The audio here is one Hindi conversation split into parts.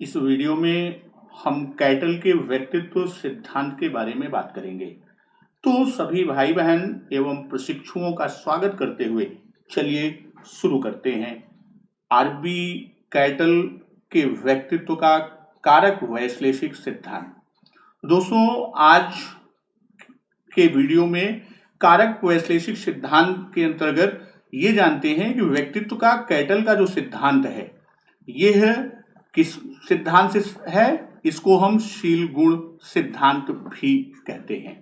इस वीडियो में हम कैटल के व्यक्तित्व सिद्धांत के बारे में बात करेंगे। तो सभी भाई बहन एवं प्रशिक्षुओं का स्वागत करते हुए चलिए शुरू करते हैं। आरबी कैटल के व्यक्तित्व का कारक वैश्लेषिक सिद्धांत। दोस्तों, आज के वीडियो में कारक वैश्लेषिक सिद्धांत के अंतर्गत ये जानते हैं कि व्यक्तित्व का कैटल का जो सिद्धांत है यह किस सिद्धांत से है। इसको हम शील गुण सिद्धांत भी कहते हैं।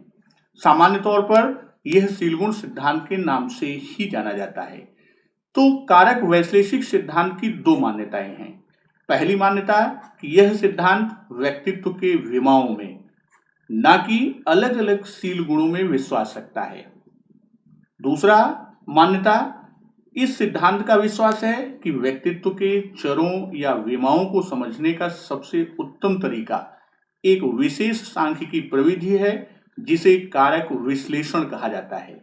सामान्य तौर पर यह शील गुण सिद्धांत के नाम से ही जाना जाता है। तो कारक वैश्लेषिक सिद्धांत की दो मान्यताएं हैं। पहली मान्यता कि यह सिद्धांत व्यक्तित्व के विमाओं में ना कि अलग अलग शील गुणों में विश्वास रखता है। दूसरा मान्यता इस सिद्धांत का विश्वास है कि व्यक्तित्व के चरों या विमाओं को समझने का सबसे उत्तम तरीका एक विशेष सांख्यिकी प्रविधि है जिसे कारक विश्लेषण कहा जाता है।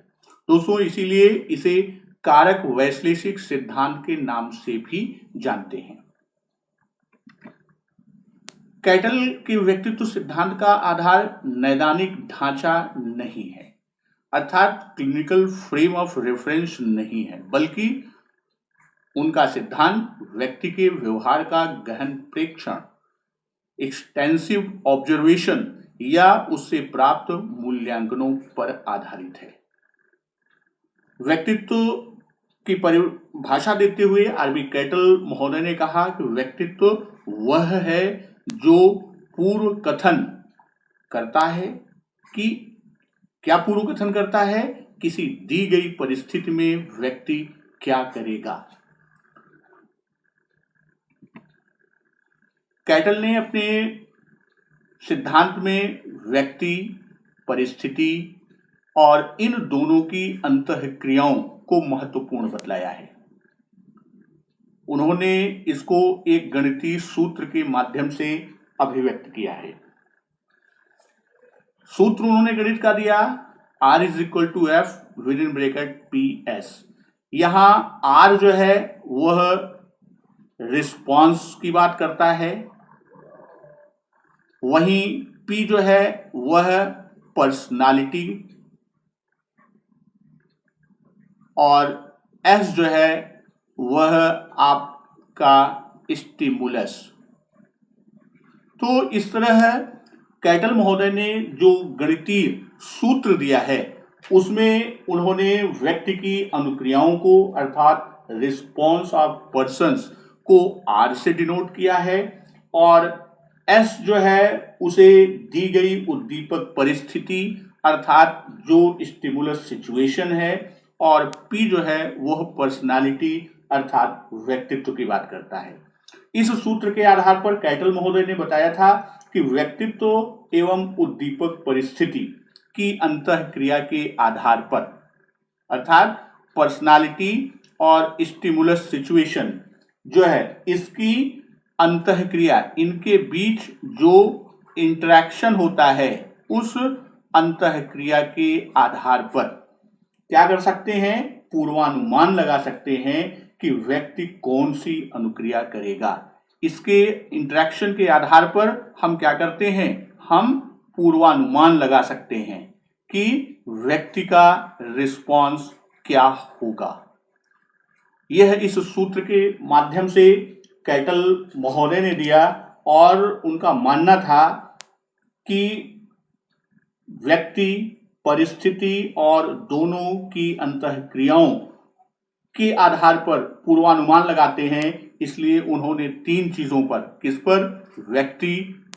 दोस्तों, इसीलिए इसे कारक वैश्लेषिक सिद्धांत के नाम से भी जानते हैं। कैटल के व्यक्तित्व सिद्धांत का आधार नैदानिक ढांचा नहीं है, अर्थात क्लिनिकल फ्रेम ऑफ रेफरेंस नहीं है, बल्कि उनका सिद्धांत व्यक्ति के व्यवहार का गहन प्रेक्षण, एक्सटेंसिव ऑब्जर्वेशन या उससे प्राप्त मूल्यांकनों पर आधारित है। व्यक्तित्व की परिभाषा देते हुए आरबी कैटल महोदय ने कहा कि व्यक्तित्व वह है जो पूर्व कथन करता है कि क्या पूर्व कथन करता है, किसी दी गई परिस्थिति में व्यक्ति क्या करेगा। कैटल ने अपने सिद्धांत में व्यक्ति, परिस्थिति और इन दोनों की अंतःक्रियाओं को महत्वपूर्ण बतलाया है। उन्होंने इसको एक गणितीय सूत्र के माध्यम से अभिव्यक्त किया है। सूत्र उन्होंने गणित का दिया, R is equal to F with in bracket P S. यहां R जो है वह रिस्पॉन्स की बात करता है, वहीं P जो है वह पर्सनालिटी और S जो है वह आपका स्टिमुलस। तो इस तरह कैटल महोदय ने जो गणितीय सूत्र दिया है उसमें उन्होंने व्यक्ति की अनुक्रियाओं को अर्थात रिस्पॉन्स ऑफ पर्सन्स को R से डिनोट किया है और S जो है उसे दी गई उद्दीपक परिस्थिति अर्थात जो स्टिमुलस सिचुएशन है और P जो है वह पर्सनालिटी अर्थात व्यक्तित्व की बात करता है। इस सूत्र के आधार पर कैटल महोदय ने बताया था कि व्यक्तित्व एवं उद्दीपक परिस्थिति की अंतःक्रिया के आधार पर अर्थात पर्सनालिटी और स्टिमुलस सिचुएशन जो है इसकी अंतःक्रिया, इनके बीच जो इंटरेक्शन होता है उस अंतःक्रिया के आधार पर क्या कर सकते हैं, पूर्वानुमान लगा सकते हैं कि व्यक्ति कौन सी अनुक्रिया करेगा। इसके इंटरेक्शन के आधार पर हम क्या करते हैं, हम पूर्वानुमान लगा सकते हैं कि व्यक्ति का रिस्पॉन्स क्या होगा। यह इस सूत्र के माध्यम से कैटल महोदय ने दिया और उनका मानना था कि व्यक्ति, परिस्थिति और दोनों की अंतःक्रियाओं के आधार पर पूर्वानुमान लगाते हैं। इसलिए उन्होंने तीन चीजों पर, किस पर, व्यक्ति,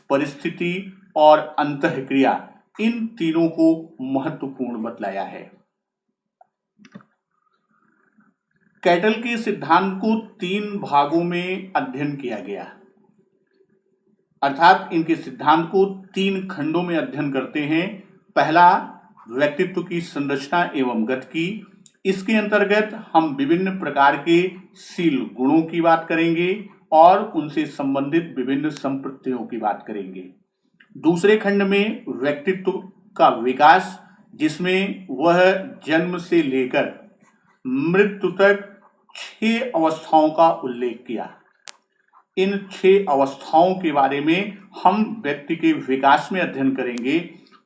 परिस्थिति और अंतःक्रिया, इन तीनों को महत्वपूर्ण बतलाया है। कैटल के सिद्धांत को तीन भागों में अध्ययन किया गया, अर्थात इनके सिद्धांत को तीन खंडों में अध्ययन करते हैं। पहला, व्यक्तित्व की संरचना एवं गतिकी। इसके अंतर्गत हम विभिन्न प्रकार के शील गुणों की बात करेंगे और उनसे संबंधित विभिन्न संपत्तियों की बात करेंगे। दूसरे खंड में व्यक्तित्व का विकास, जिसमें वह जन्म से लेकर मृत्यु तक 6 अवस्थाओं का उल्लेख किया। इन 6 अवस्थाओं के बारे में हम व्यक्ति के विकास में अध्ययन करेंगे।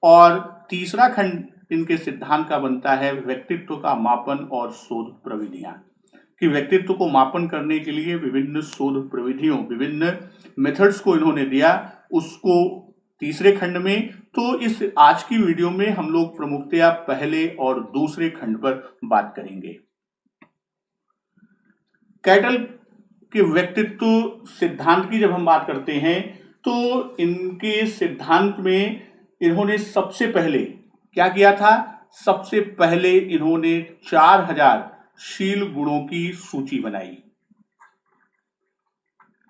और तीसरा खंड इनके सिद्धांत का बनता है व्यक्तित्व का मापन और शोध प्रविधियां, कि व्यक्तित्व को मापन करने के लिए विभिन्न शोध प्रविधियों, विभिन्न मेथड्स को इन्होंने दिया, उसको तीसरे खंड में। तो इस आज की वीडियो में हम लोग प्रमुखतया पहले और दूसरे खंड पर बात करेंगे। कैटल के व्यक्तित्व सिद्धांत की जब हम बात करते हैं तो इनके सिद्धांत में इन्होंने सबसे पहले क्या किया था? सबसे पहले इन्होंने 4000 शील गुणों की सूची बनाई।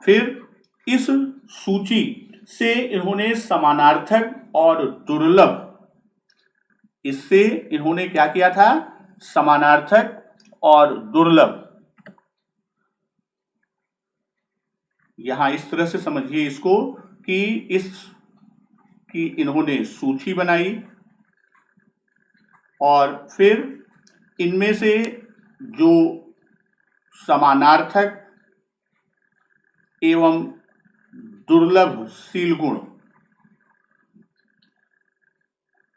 फिर इस सूची से इन्होंने समानार्थक और दुर्लभ, इससे इन्होंने क्या किया था? समानार्थक और दुर्लभ, यहां इस तरह से समझिए इसको कि इसकी इन्होंने सूची बनाई और फिर इनमें से जो समानार्थक एवं दुर्लभ शील गुण,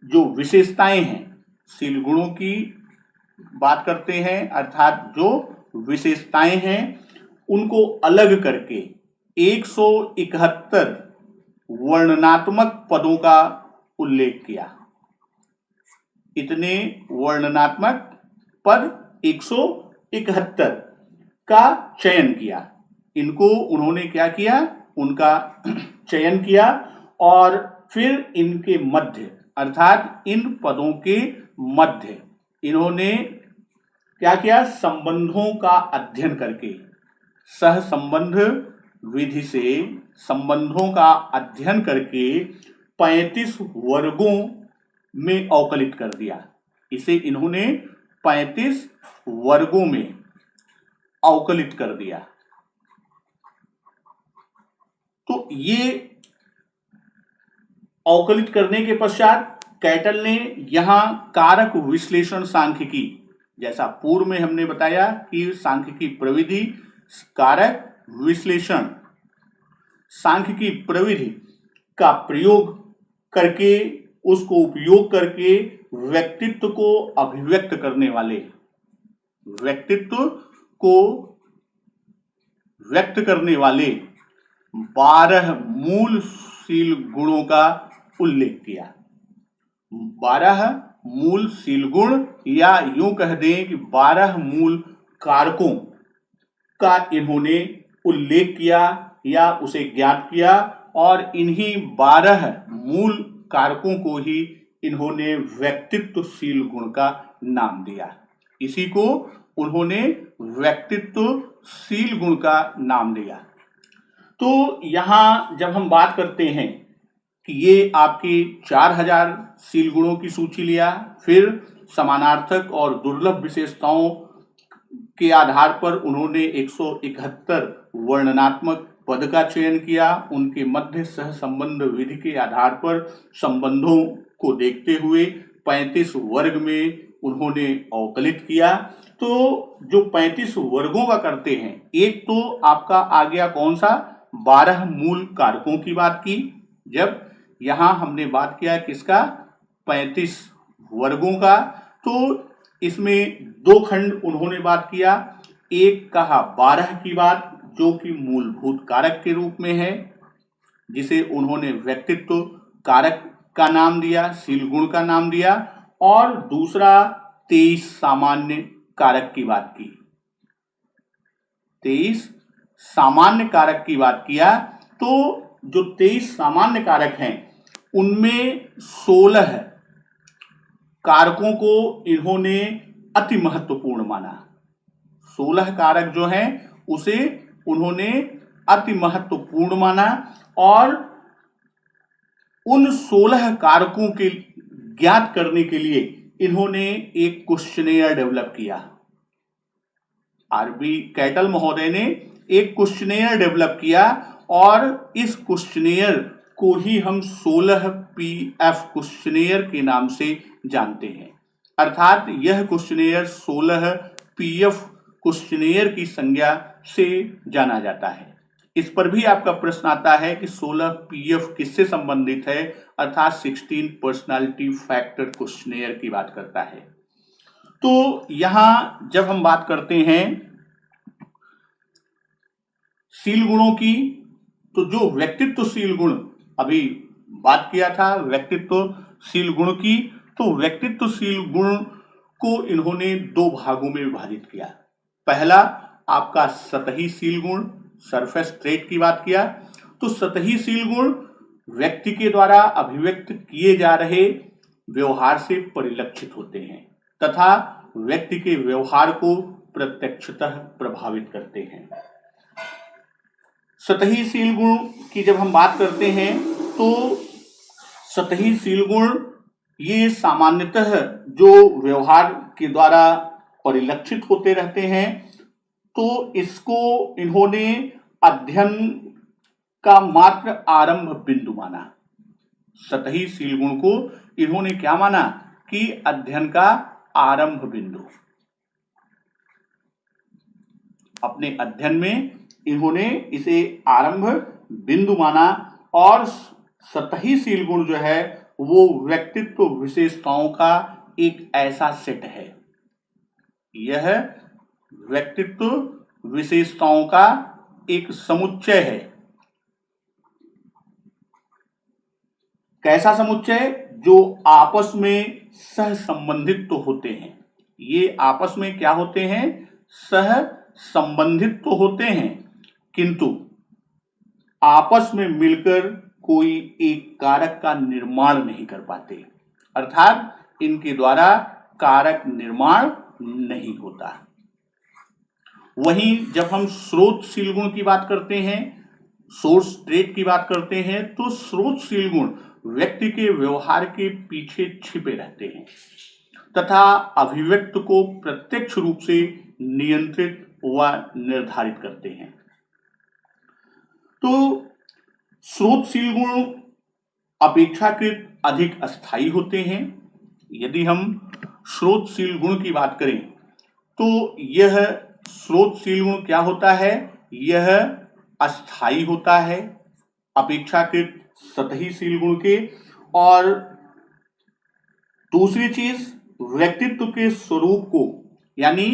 जो विशेषताएं हैं, शील गुणों की बात करते हैं, अर्थात जो विशेषताएं हैं उनको अलग करके 171 वर्णनात्मक पदों का उल्लेख किया। इतने वर्णनात्मक पद 171 का चयन किया। इनको उन्होंने क्या किया? उनका चयन किया और फिर इनके मध्य, अर्थात इन पदों के मध्य इन्होंने क्या किया? संबंधों का अध्ययन करके, सहसंबंध विधि से संबंधों का अध्ययन करके 35 वर्गों में अवकलित कर दिया। इसे इन्होंने 35 वर्गों में अवकलित कर दिया। तो ये अवकलित करने के पश्चात कैटल ने यहां कारक विश्लेषण सांख्यिकी, जैसा पूर्व में हमने बताया कि सांख्यिकी प्रविधि, कारक विश्लेषण सांख्यिकी प्रविधि का प्रयोग करके, उसको उपयोग करके व्यक्तित्व को अभिव्यक्त करने वाले, व्यक्तित्व को व्यक्त करने वाले 12 मूल शील गुणों का उल्लेख किया। 12 मूल शील गुण, या यूं कह दें कि 12 मूल कारकों का इन्होंने उल्लेख किया या उसे ज्ञात किया, और इन्हीं 12 मूल कारकों को ही इन्होंने व्यक्तित्वशील गुण का नाम दिया। इसी को उन्होंने व्यक्तित्वशील गुण का नाम दिया। तो यहां जब हम बात करते हैं कि ये आपकी 4000 शील गुणों की सूची लिया, फिर समानार्थक और दुर्लभ विशेषताओं के आधार पर उन्होंने 171 वर्णनात्मक पद का चयन किया, उनके मध्य सहसंबंध विधि के आधार पर संबंधों को देखते हुए 35 वर्ग में उन्होंने अवकलित किया। तो जो 35 वर्गों का करते हैं, एक तो आपका आ गया कौन सा? 12 मूल कारकों की बात की। जब यहां हमने बात किया किसका? 35 वर्गों का, तो इसमें 2 खंड उन्होंने बात किया। एक कहा 12 की बात, जो कि मूलभूत कारक के रूप में है, जिसे उन्होंने व्यक्तित्व कारक का नाम दिया, शील गुण का नाम दिया, और दूसरा 23 सामान्य कारक की बात की। 23 सामान्य कारक की बात किया। तो जो 23 सामान्य कारक हैं उनमें 16 कारकों को इन्होंने अति महत्वपूर्ण माना। 16 कारक जो हैं उसे उन्होंने अति महत्वपूर्ण माना, और उन 16 कारकों के ज्ञात करने के लिए इन्होंने एक क्वेश्चनेयर डेवलप किया। आरबी कैटल महोदय ने एक क्वेश्चनेयर डेवलप किया, और इस क्वेश्चनेयर को ही हम 16PF क्वेश्चनेयर के नाम से जानते हैं। अर्थात यह क्वेश्चनेयर 16PF क्वेश्चनेयर की संज्ञा से जाना जाता है। इस पर भी आपका प्रश्न आता है कि 16 पीएफ किससे संबंधित है, अर्थात 16 पर्सनालिटी फैक्टर क्वेश्चनेयर की बात करता है। तो यहां जब हम बात करते हैं शील गुणों की, तो जो व्यक्तित्वशील गुण अभी बात किया था व्यक्तित्वशील गुण की, तो व्यक्तित्वशील गुण को इन्होंने दो भागों में विभाजित किया। पहला आपका सतही शील गुण, सरफेस ट्रेट की बात किया, तो सतही शील गुण व्यक्ति के द्वारा अभिव्यक्त किए जा रहे व्यवहार से परिलक्षित होते हैं तथा व्यक्ति के व्यवहार को प्रत्यक्षतः प्रभावित करते हैं। सतही शील गुण की जब हम बात करते हैं तो सतही शील गुण ये सामान्यतः जो व्यवहार के द्वारा परिलक्षित होते रहते हैं, तो इसको इन्होंने अध्ययन का मात्र आरंभ बिंदु माना। सतही शील गुण को इन्होंने क्या माना कि अध्ययन का आरंभ बिंदु। अपने अध्ययन में इन्होंने इसे आरंभ बिंदु माना और सतही शील गुण जो है वो व्यक्तित्व विशेषताओं का एक ऐसा सेट है, यह व्यक्तित्व विशेषताओं का एक समुच्चय है। कैसा समुच्चय? जो आपस में सह संबंधित तो होते हैं। ये आपस में क्या होते हैं? सह संबंधित तो होते हैं, किंतु आपस में मिलकर कोई एक कारक का निर्माण नहीं कर पाते, अर्थात इनके द्वारा कारक निर्माण नहीं होता। वहीं जब हम स्रोतशील गुण की बात करते हैं, सोर्स ट्रेट की बात करते हैं, तो स्रोतशील गुण व्यक्ति के व्यवहार के पीछे छिपे रहते हैं तथा अभिव्यक्त को प्रत्यक्ष रूप से नियंत्रित व निर्धारित करते हैं। तो स्रोतशील गुण अपेक्षाकृत अधिक अस्थायी होते हैं। यदि हम स्रोतशील गुण की बात करें तो यह स्रोतशील गुण क्या होता है? यह अस्थायी होता है अपेक्षाकृत सतही शील गुण के। और दूसरी चीज, व्यक्तित्व के स्वरूप को, यानी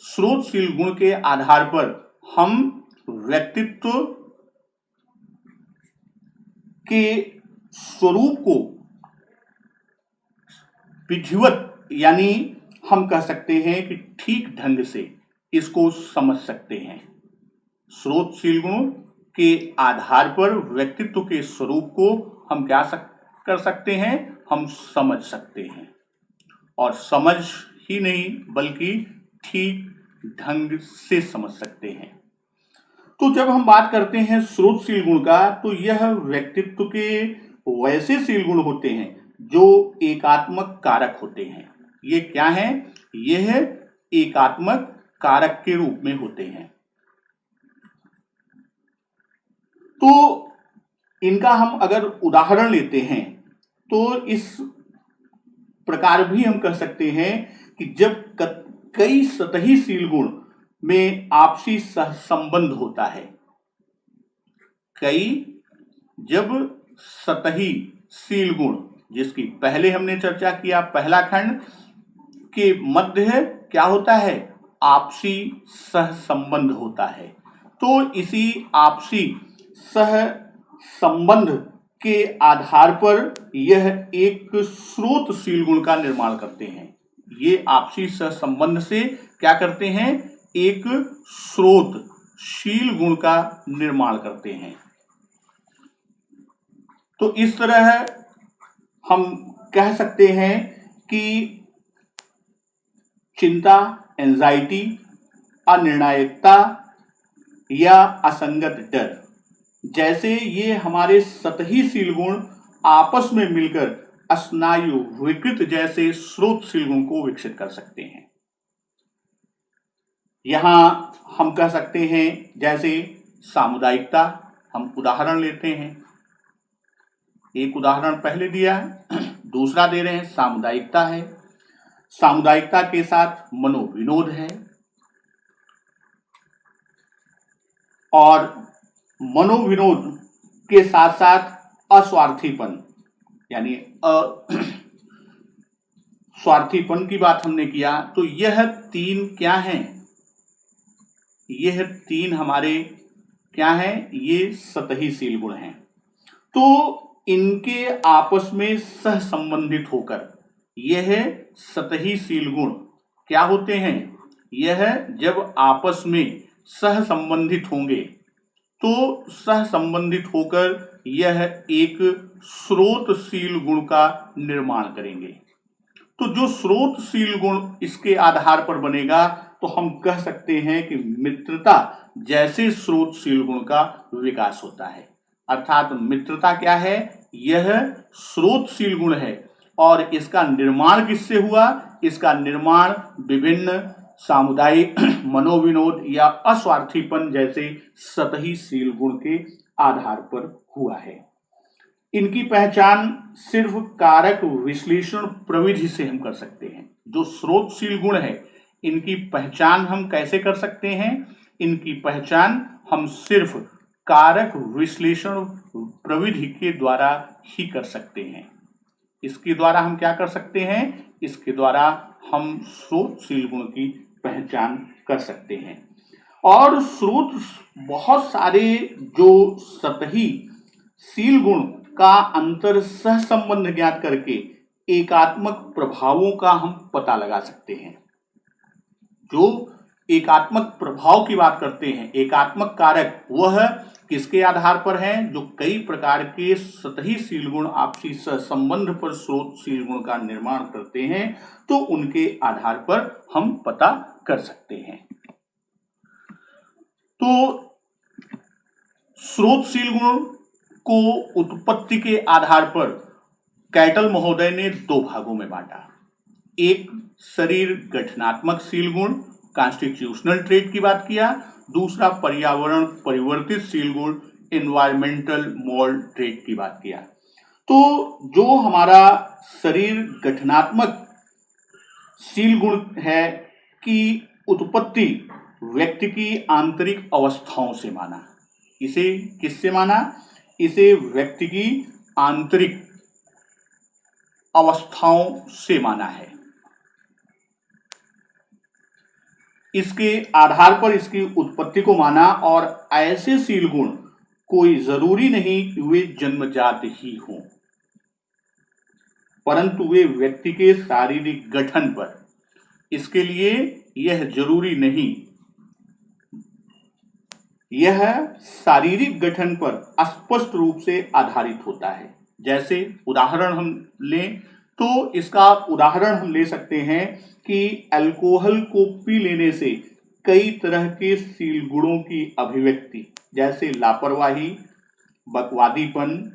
स्रोतशील गुण के आधार पर हम व्यक्तित्व के स्वरूप को विधिवत, यानी हम कह सकते हैं कि ठीक ढंग से इसको समझ सकते हैं। स्रोतशील गुण के आधार पर व्यक्तित्व के स्वरूप को हम क्या कर सकते हैं? हम समझ सकते हैं, और समझ ही नहीं बल्कि ठीक ढंग से समझ सकते हैं। तो जब हम बात करते हैं स्रोतशील गुण का, तो यह व्यक्तित्व के वैसे शील गुण होते हैं जो एकात्मक कारक होते हैं। ये क्या है? यह एकात्मक कारक के रूप में होते हैं। तो इनका हम अगर उदाहरण लेते हैं तो इस प्रकार भी हम कह सकते हैं कि जब कई सतही शील गुण में आपसी सहसंबंध होता है, जब सतही शील गुण, जिसकी पहले हमने चर्चा किया पहला खंड, के मध्य क्या होता है? आपसी सहसंबंध होता है। तो इसी आपसी सह संबंध के आधार पर यह एक स्रोतशील गुण का निर्माण करते हैं। ये आपसी सहसंबंध से क्या करते हैं? एक स्रोतशील गुण का निर्माण करते हैं। तो इस तरह हम कह सकते हैं कि चिंता, एंजाइटी, अनिर्णायकता या असंगत डर जैसे ये हमारे सतही शील गुण आपस में मिलकर स्नायु विकृत जैसे स्रोतशील गुण को विकसित कर सकते हैं। यहां हम कह सकते हैं जैसे सामुदायिकता, हम उदाहरण लेते हैं, एक उदाहरण पहले दिया है, दूसरा दे रहे हैं, सामुदायिकता है। सामुदायिकता के साथ मनोविनोद है और मनोविनोद के साथ साथ अस्वार्थीपन यानी स्वार्थीपन की बात हमने किया, तो यह तीन क्या हैं? यह तीन हमारे क्या हैं? ये सतहीशील गुण हैं। तो इनके आपस में सह संबंधित होकर यह सतहीशील गुण क्या होते हैं? यह जब आपस में सह संबंधित होंगे तो सह संबंधित होकर यह एक स्रोतशील गुण का निर्माण करेंगे। तो जो स्रोतशील गुण इसके आधार पर बनेगा तो हम कह सकते हैं कि मित्रता जैसे स्रोतशील गुण का विकास होता है। अर्थात मित्रता क्या है? यह स्रोतशील गुण है और इसका निर्माण किससे हुआ? इसका निर्माण विभिन्न सामुदायिक मनोविनोद या अस्वार्थीपन जैसे सतहीशील गुण के आधार पर हुआ है। इनकी पहचान सिर्फ कारक विश्लेषण प्रविधि से हम कर सकते हैं। जो स्रोतशील गुण है इनकी पहचान हम कैसे कर सकते हैं? इनकी पहचान हम सिर्फ कारक विश्लेषण प्रविधि के द्वारा ही कर सकते हैं। इसके द्वारा हम क्या कर सकते हैं? इसके द्वारा हम स्रोतशील गुण की पहचान कर सकते हैं। और स्रोत बहुत सारे जो सतहीशील गुण का अंतर सह संबंध ज्ञात करके एकात्मक प्रभावों का हम पता लगा सकते हैं। जो एकात्मक प्रभाव की बात करते हैं, एकात्मक कारक, वह किसके आधार पर हैं? जो कई प्रकार के सतहीशील गुण आपसी सहसंबंध पर स्रोतशील गुण का निर्माण करते हैं, तो उनके आधार पर हम पता कर सकते हैं। तो स्रोतशील गुण को उत्पत्ति के आधार पर कैटल महोदय ने दो भागों में बांटा। एक शरीर गठनात्मक शील गुण कॉन्स्टिट्यूशनल ट्रेट की बात किया, दूसरा पर्यावरण परिवर्तित शील गुण एनवायरमेंटल मोल्ड ट्रेट की बात किया। तो जो हमारा शरीर गठनात्मक शील गुण है कि उत्पत्ति व्यक्ति की आंतरिक अवस्थाओं से माना। इसे किससे माना? इसे व्यक्ति की आंतरिक अवस्थाओं से माना है। इसके आधार पर इसकी उत्पत्ति को माना और ऐसे शील गुण कोई जरूरी नहीं कि वे जन्मजात ही हों, परंतु वे व्यक्ति के शारीरिक गठन पर, इसके लिए यह जरूरी नहीं, यह शारीरिक गठन पर स्पष्ट रूप से आधारित होता है। जैसे उदाहरण हम लें तो इसका उदाहरण हम ले सकते हैं कि अल्कोहल को पी लेने से कई तरह के शील गुणों की अभिव्यक्ति जैसे लापरवाही, बकवादीपन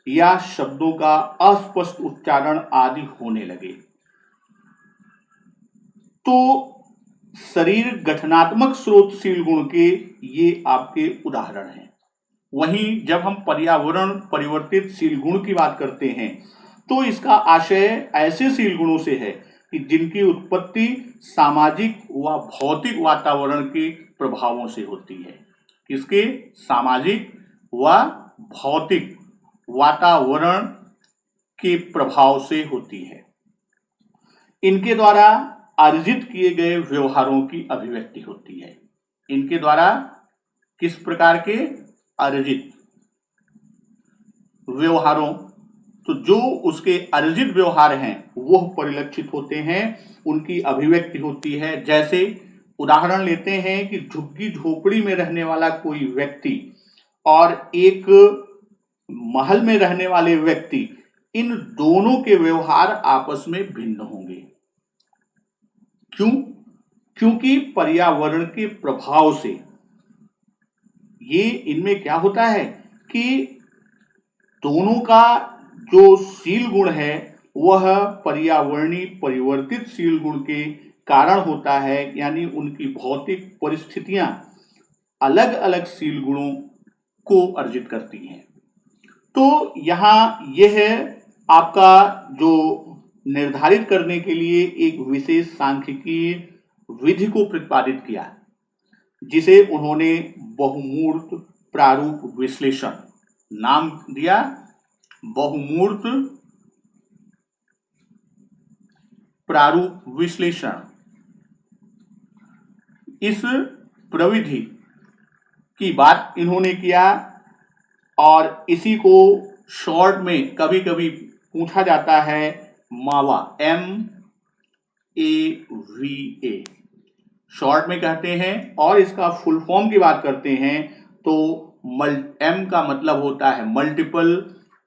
या शब्दों का अस्पष्ट उच्चारण आदि होने लगे। तो शरीर गठनात्मक स्रोतशील गुण के ये आपके उदाहरण हैं। वहीं जब हम पर्यावरण परिवर्तित शील गुण की बात करते हैं तो इसका आशय ऐसे शील गुणों से है कि जिनकी उत्पत्ति सामाजिक व भौतिक वातावरण के प्रभावों से होती है। किसके? सामाजिक व भौतिक वातावरण के प्रभाव से होती है। इनके द्वारा अर्जित किए गए व्यवहारों की अभिव्यक्ति होती है। इनके द्वारा किस प्रकार के अर्जित व्यवहारों, तो जो उसके अर्जित व्यवहार हैं वह परिलक्षित होते हैं, उनकी अभिव्यक्ति होती है। जैसे उदाहरण लेते हैं कि झुग्गी झोपड़ी में रहने वाला कोई व्यक्ति और एक महल में रहने वाले व्यक्ति, इन दोनों के व्यवहार आपस में भिन्न होंगे। क्यों? क्योंकि पर्यावरण के प्रभाव से ये इनमें क्या होता है कि दोनों का जो शील गुण है वह पर्यावरणीय परिवर्तित शील गुण के कारण होता है, यानी उनकी भौतिक परिस्थितियां अलग अलग शील गुणों को अर्जित करती हैं। तो यहाँ यह आपका जो निर्धारित करने के लिए एक विशेष सांख्यिकी विधि को प्रतिपादित किया जिसे उन्होंने बहुमूर्त प्रारूप विश्लेषण, नाम दिया बहुमूर्त प्रारूप विश्लेषण। इस प्रविधि की बात इन्होंने किया और इसी को शॉर्ट में कभी कभी पूछा जाता है मावा, MAVA शॉर्ट में कहते हैं। और इसका फुल फॉर्म की बात करते हैं तो M का मतलब होता है मल्टीपल,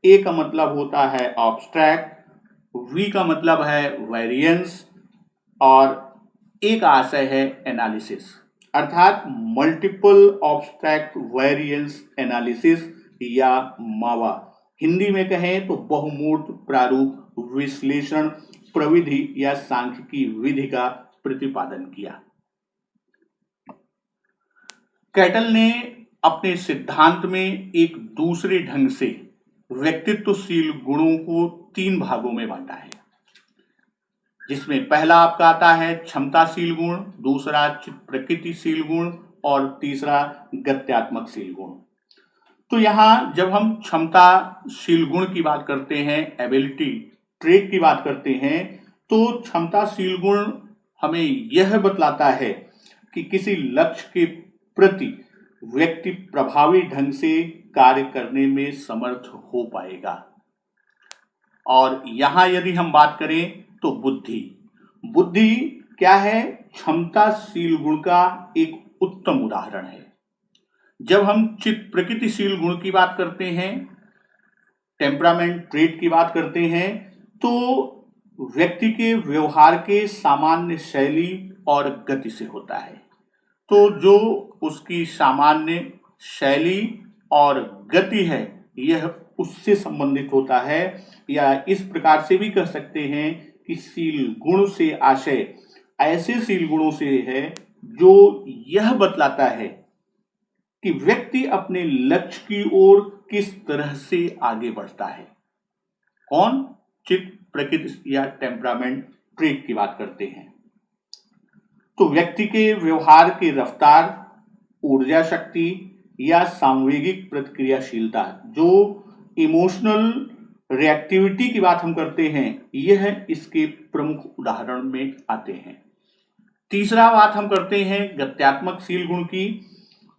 A का मतलब होता है ऑब्स्ट्रैक्ट, V का मतलब है वेरिएंस और A का आशय है एनालिसिस, अर्थात मल्टीपल ऑब्स्ट्रैक्ट वेरिएंस एनालिसिस या मावा। हिंदी में कहें तो बहुमूर्त प्रारूप विश्लेषण प्रविधि या सांख्यिकी विधि का प्रतिपादन किया। कैटल ने अपने सिद्धांत में एक दूसरे ढंग से व्यक्तित्वशील गुणों को 3 भागों में बांटा है, जिसमें पहला आपका आता है क्षमताशील गुण, दूसरा प्रकृतिशील गुण और तीसरा गत्यात्मकशील गुण। तो यहां जब हम क्षमताशील गुण की बात करते हैं, एबिलिटी ट्रेट की बात करते हैं, तो क्षमताशील गुण हमें यह बतलाता है कि किसी लक्ष्य के प्रति व्यक्ति प्रभावी ढंग से कार्य करने में समर्थ हो पाएगा। और यहां यदि हम बात करें तो बुद्धि क्या है? क्षमताशील गुण का एक उत्तम उदाहरण है। जब हम चित्त प्रकृतिशील गुण की बात करते हैं, टेम्परामेंट ट्रेट की बात करते हैं, तो व्यक्ति के व्यवहार के सामान्य शैली और गति से होता है। तो जो उसकी सामान्य शैली और गति है यह उससे संबंधित होता है, या इस प्रकार से भी कह सकते हैं कि शील गुण से आशय ऐसे शील गुणों से है जो यह बतलाता है कि व्यक्ति अपने लक्ष्य की ओर किस तरह से आगे बढ़ता है। कौन? चित्त प्रकृति या टेम्परामेंट ट्रेट की बात करते हैं। तो व्यक्ति के व्यवहार की रफ्तार, ऊर्जा शक्ति या सांवेगिक प्रतिक्रियाशीलता, जो इमोशनल रिएक्टिविटी की बात हम करते हैं, यह इसके प्रमुख उदाहरण में आते हैं। तीसरा बात हम करते हैं गत्यात्मकशील गुण की।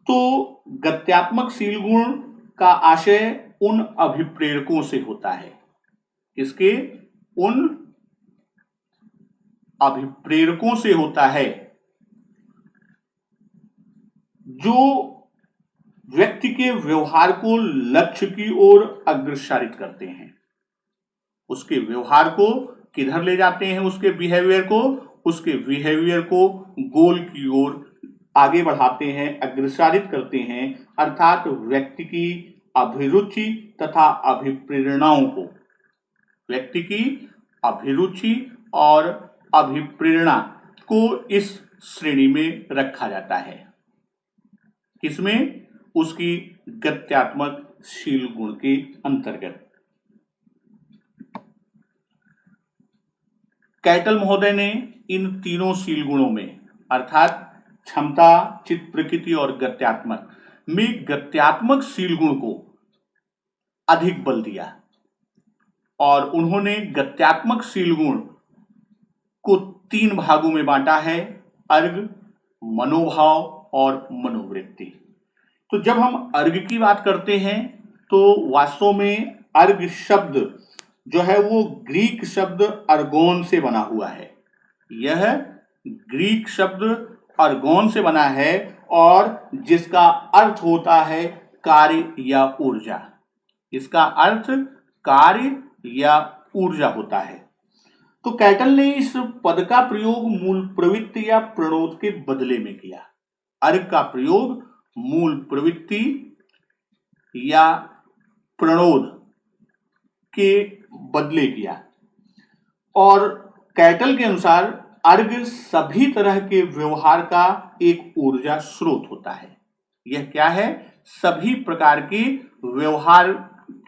तो गत्यात्मकशील गुण का आशय उन अभिप्रेरकों से होता है। इसके उन अभिप्रेरकों से होता है जो व्यक्ति के व्यवहार को लक्ष्य की ओर अग्रसरित करते हैं, उसके व्यवहार को किधर ले जाते हैं, उसके बिहेवियर को गोल की ओर आगे बढ़ाते हैं, अग्रसरित करते हैं, अर्थात व्यक्ति की अभिरुचि तथा अभिप्रेरणाओं को, व्यक्ति की अभिरुचि और अभिप्रेरणा को इस श्रेणी में रखा जाता है। किसमें? उसकी गत्यात्मकशील गुण के अंतर्गत। कैटल महोदय ने इन तीनों शील गुणों में, अर्थात क्षमता, चित्त प्रकृति और गत्यात्मक में गत्यात्मक शील गुण को अधिक बल दिया और उन्होंने गत्यात्मक शील गुण को 3 भागों में बांटा है, अर्ग, मनोभाव और मनोवृत्ति। तो जब हम अर्ग की बात करते हैं तो वास्तव में अर्ग शब्द जो है वो ग्रीक शब्द अर्गोन से बना हुआ है। यह ग्रीक शब्द अर्गोन से बना है और जिसका अर्थ होता है कार्य या ऊर्जा। इसका अर्थ कार्य या ऊर्जा होता है। तो कैटल ने इस पद का प्रयोग मूल प्रवृत्ति या प्रणोद के बदले में किया। अर्ग का प्रयोग मूल प्रवृत्ति या प्रणोद के बदले किया और कैटल के अनुसार अर्ग सभी तरह के व्यवहार का एक ऊर्जा स्रोत होता है। यह क्या है? सभी प्रकार के व्यवहार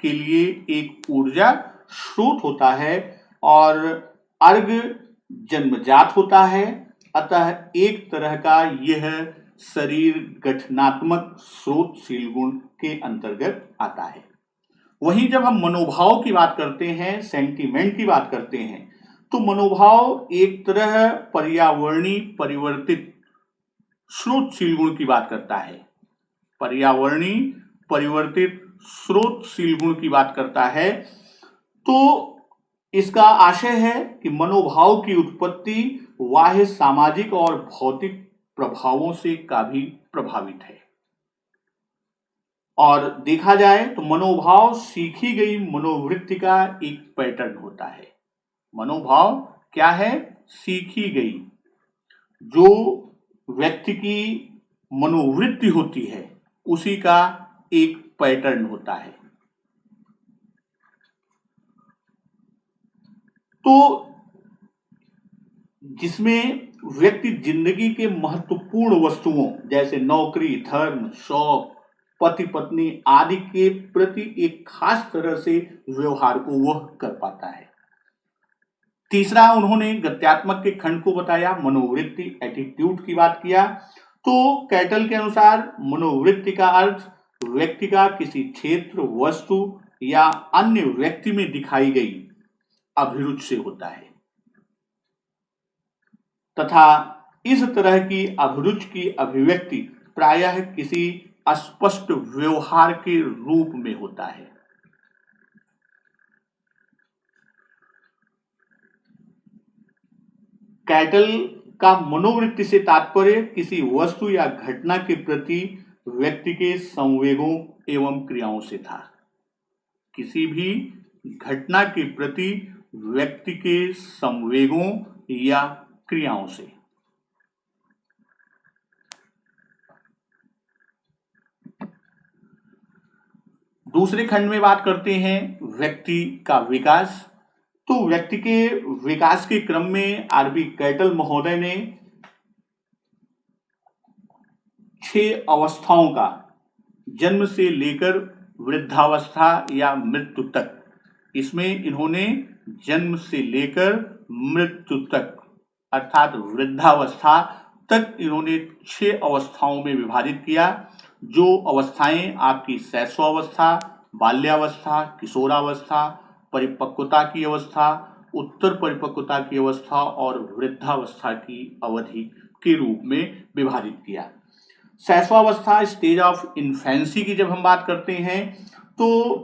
के लिए एक ऊर्जा स्रोत होता है और अर्ग जन्मजात होता है। अतः एक तरह का यह शरीर गठनात्मक स्रोतशील गुण के अंतर्गत आता है। वहीं जब हम मनोभाव की बात करते हैं, सेंटीमेंट की बात करते हैं, तो मनोभाव एक तरह पर्यावरणीय परिवर्तित स्रोतशील गुण की बात करता है। पर्यावरणीय परिवर्तित स्रोतशील गुण की बात करता है। तो इसका आशय है कि मनोभाव की उत्पत्ति बाह्य सामाजिक और भौतिक प्रभावों से काफी प्रभावित है। और देखा जाए तो मनोभाव सीखी गई मनोवृत्ति का एक पैटर्न होता है। मनोभाव क्या है? सीखी गई जो व्यक्ति की मनोवृत्ति होती है उसी का एक पैटर्न होता है। तो जिसमें व्यक्ति जिंदगी के महत्वपूर्ण वस्तुओं जैसे नौकरी, धर्म, शौक, पति पत्नी आदि के प्रति एक खास तरह से व्यवहार को वह कर पाता है। तीसरा, उन्होंने गत्यात्मक के खंड को बताया, मनोवृत्ति एटीट्यूड की बात किया। तो कैटल के अनुसार मनोवृत्ति का अर्थ व्यक्ति का किसी क्षेत्र, वस्तु या अन्य व्यक्ति में दिखाई गई अभिरुचि से होता है तथा इस तरह की अभिरुचि की अभिव्यक्ति प्रायः किसी अस्पष्ट व्यवहार के रूप में होता है। कैटल का मनोवृत्ति से तात्पर्य किसी वस्तु या घटना के प्रति व्यक्ति के संवेगों एवं क्रियाओं से था। किसी भी घटना के प्रति व्यक्ति के संवेगों या क्रियाओं से। दूसरे खंड में बात करते हैं व्यक्ति का विकास। तो व्यक्ति के विकास के क्रम में आरबी कैटल महोदय ने 6 अवस्थाओं का जन्म से लेकर वृद्धावस्था या मृत्यु तक, इसमें इन्होंने जन्म से लेकर मृत्यु तक अर्थात वृद्धावस्था तक इन्होंने 6 अवस्थाओं में विभाजित किया। जो अवस्थाएं आपकी शैशवावस्था, बाल्यावस्था, किशोरावस्था, परिपक्वता की अवस्था, उत्तर परिपक्वता की अवस्था और वृद्धावस्था की अवधि के रूप में विभाजित किया। शैशवावस्था स्टेज ऑफ इन्फेंसी की जब हम बात करते हैं तो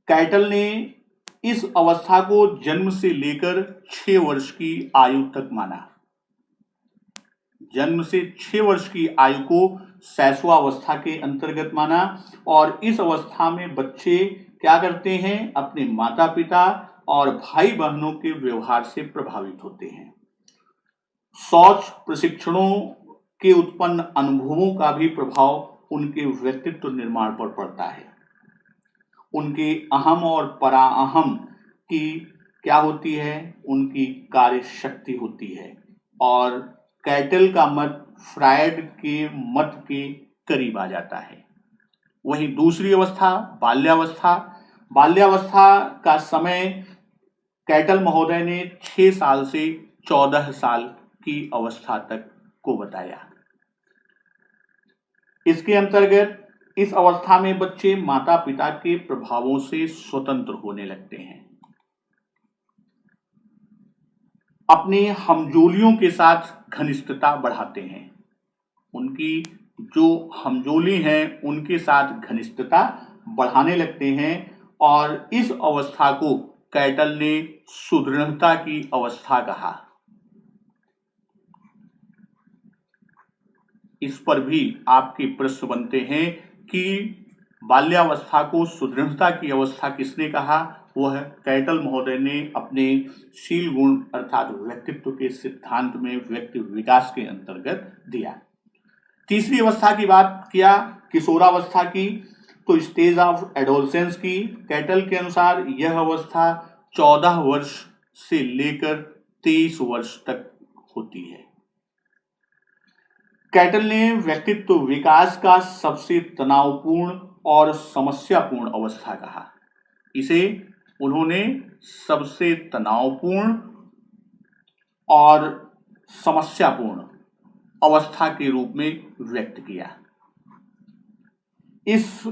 कैटल ने इस अवस्था को जन्म से लेकर 6 वर्ष की आयु तक माना। जन्म से 6 वर्ष की आयु को शैशवावस्था के अंतर्गत माना और इस अवस्था में बच्चे क्या करते हैं? अपने माता पिता और भाई बहनों के व्यवहार से प्रभावित होते हैं। शौच प्रशिक्षणों के उत्पन्न अनुभवों का भी प्रभाव उनके व्यक्तित्व निर्माण पर पड़ता है। उनके अहम और पराअहम की क्या होती है? उनकी कार्य शक्ति होती है और कैटल का मत फ्रायड के मत के करीब आ जाता है। वहीं दूसरी अवस्था बाल्यावस्था। बाल्यावस्था का समय कैटल महोदय ने 6 साल से 14 साल की अवस्था तक को बताया। इसके अंतर्गत इस अवस्था में बच्चे माता पिता के प्रभावों से स्वतंत्र होने लगते हैं, अपने हमजोलियों के साथ घनिष्ठता बढ़ाते हैं। उनकी जो हमजोली हैं उनके साथ घनिष्ठता बढ़ाने लगते हैं और इस अवस्था को कैटल ने सुदृढ़ता की अवस्था कहा। इस पर भी आपके प्रश्न बनते हैं कि बाल्यावस्था को सुदृढ़ता की अवस्था किसने कहा? वह कैटल महोदय ने अपने शील गुण अर्थात व्यक्तित्व के सिद्धांत में व्यक्ति विकास के अंतर्गत दिया। तीसरी अवस्था की बात किया किशोरावस्था की, तो स्टेज ऑफ एडोलसेंस की। कैटल के अनुसार यह अवस्था 14 वर्ष से लेकर 23 वर्ष तक होती है। कैटल ने व्यक्तित्व विकास का सबसे तनावपूर्ण और समस्यापूर्ण अवस्था कहा। इसे उन्होंने सबसे तनावपूर्ण और समस्यापूर्ण अवस्था के रूप में व्यक्त किया। इस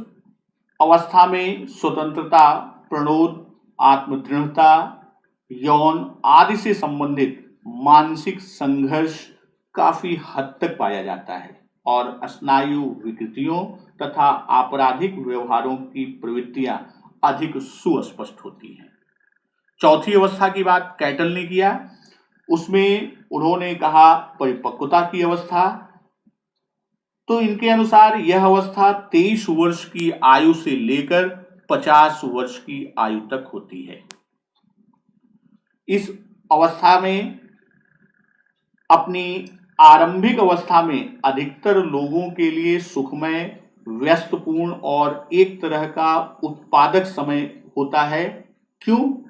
अवस्था में स्वतंत्रता, प्रणोद, आत्मदृढ़ता, यौन आदि से संबंधित मानसिक संघर्ष काफी हद तक पाया जाता है और स्नायु विकृतियों तथा आपराधिक व्यवहारों की प्रवृत्तियां अधिक सुस्पष्ट होती हैं। चौथी अवस्था की बात कैटल ने किया, उसमें उन्होंने कहा परिपक्वता की अवस्था। तो इनके अनुसार यह अवस्था 23 वर्ष की आयु से लेकर 50 वर्ष की आयु तक होती है। इस अवस्था में अपनी आरंभिक अवस्था में अधिकतर लोगों के लिए सुखमय, व्यस्तपूर्ण और एक तरह का उत्पादक समय होता है। क्यों?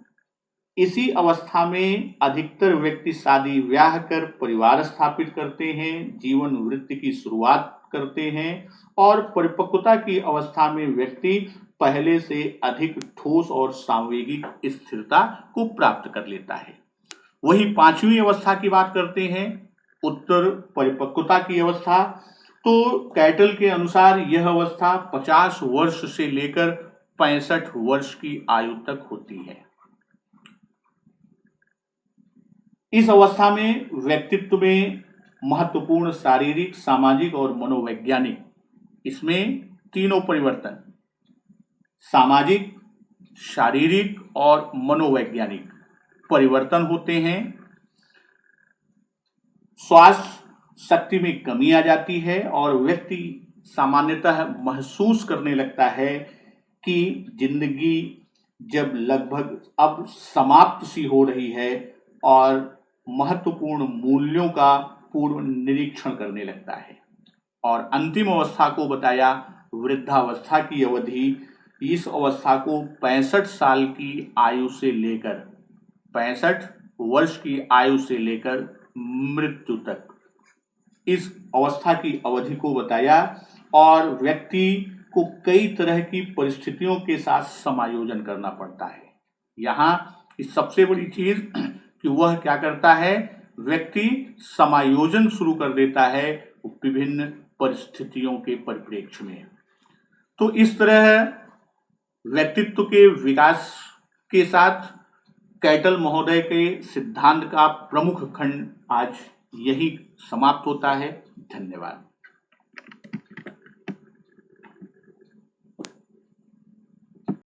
इसी अवस्था में अधिकतर व्यक्ति शादी ब्याह कर परिवार स्थापित करते हैं, जीवन वृत्ति की शुरुआत करते हैं और परिपक्वता की अवस्था में व्यक्ति पहले से अधिक ठोस और सांवेगिक स्थिरता को प्राप्त कर लेता है। वही पांचवी अवस्था की बात करते हैं, उत्तर परिपक्वता की अवस्था। तो कैटल के अनुसार यह अवस्था 50 वर्ष से लेकर 65 वर्ष की आयु तक होती है। इस अवस्था में व्यक्तित्व में महत्वपूर्ण शारीरिक, सामाजिक और मनोवैज्ञानिक, इसमें तीनों परिवर्तन सामाजिक, शारीरिक और मनोवैज्ञानिक परिवर्तन होते हैं। स्वास्थ्य शक्ति में कमी आ जाती है और व्यक्ति सामान्यतः महसूस करने लगता है कि जिंदगी जब लगभग अब समाप्त सी हो रही है और महत्वपूर्ण मूल्यों का पूर्व निरीक्षण करने लगता है। और अंतिम अवस्था को बताया वृद्धावस्था की अवधि। इस अवस्था को 65 साल की आयु से लेकर 65 वर्ष की आयु से लेकर मृत्यु तक इस अवस्था की अवधि को बताया और व्यक्ति को कई तरह की परिस्थितियों के साथ समायोजन करना पड़ता है। यहाँ इस सबसे बड़ी चीज कि वह क्या करता है, व्यक्ति समायोजन शुरू कर देता है विभिन्न परिस्थितियों के परिप्रेक्ष्य में। तो इस तरह व्यक्तित्व के विकास के साथ कैटल महोदय के सिद्धांत का प्रमुख खंड आज यही समाप्त होता है। धन्यवाद।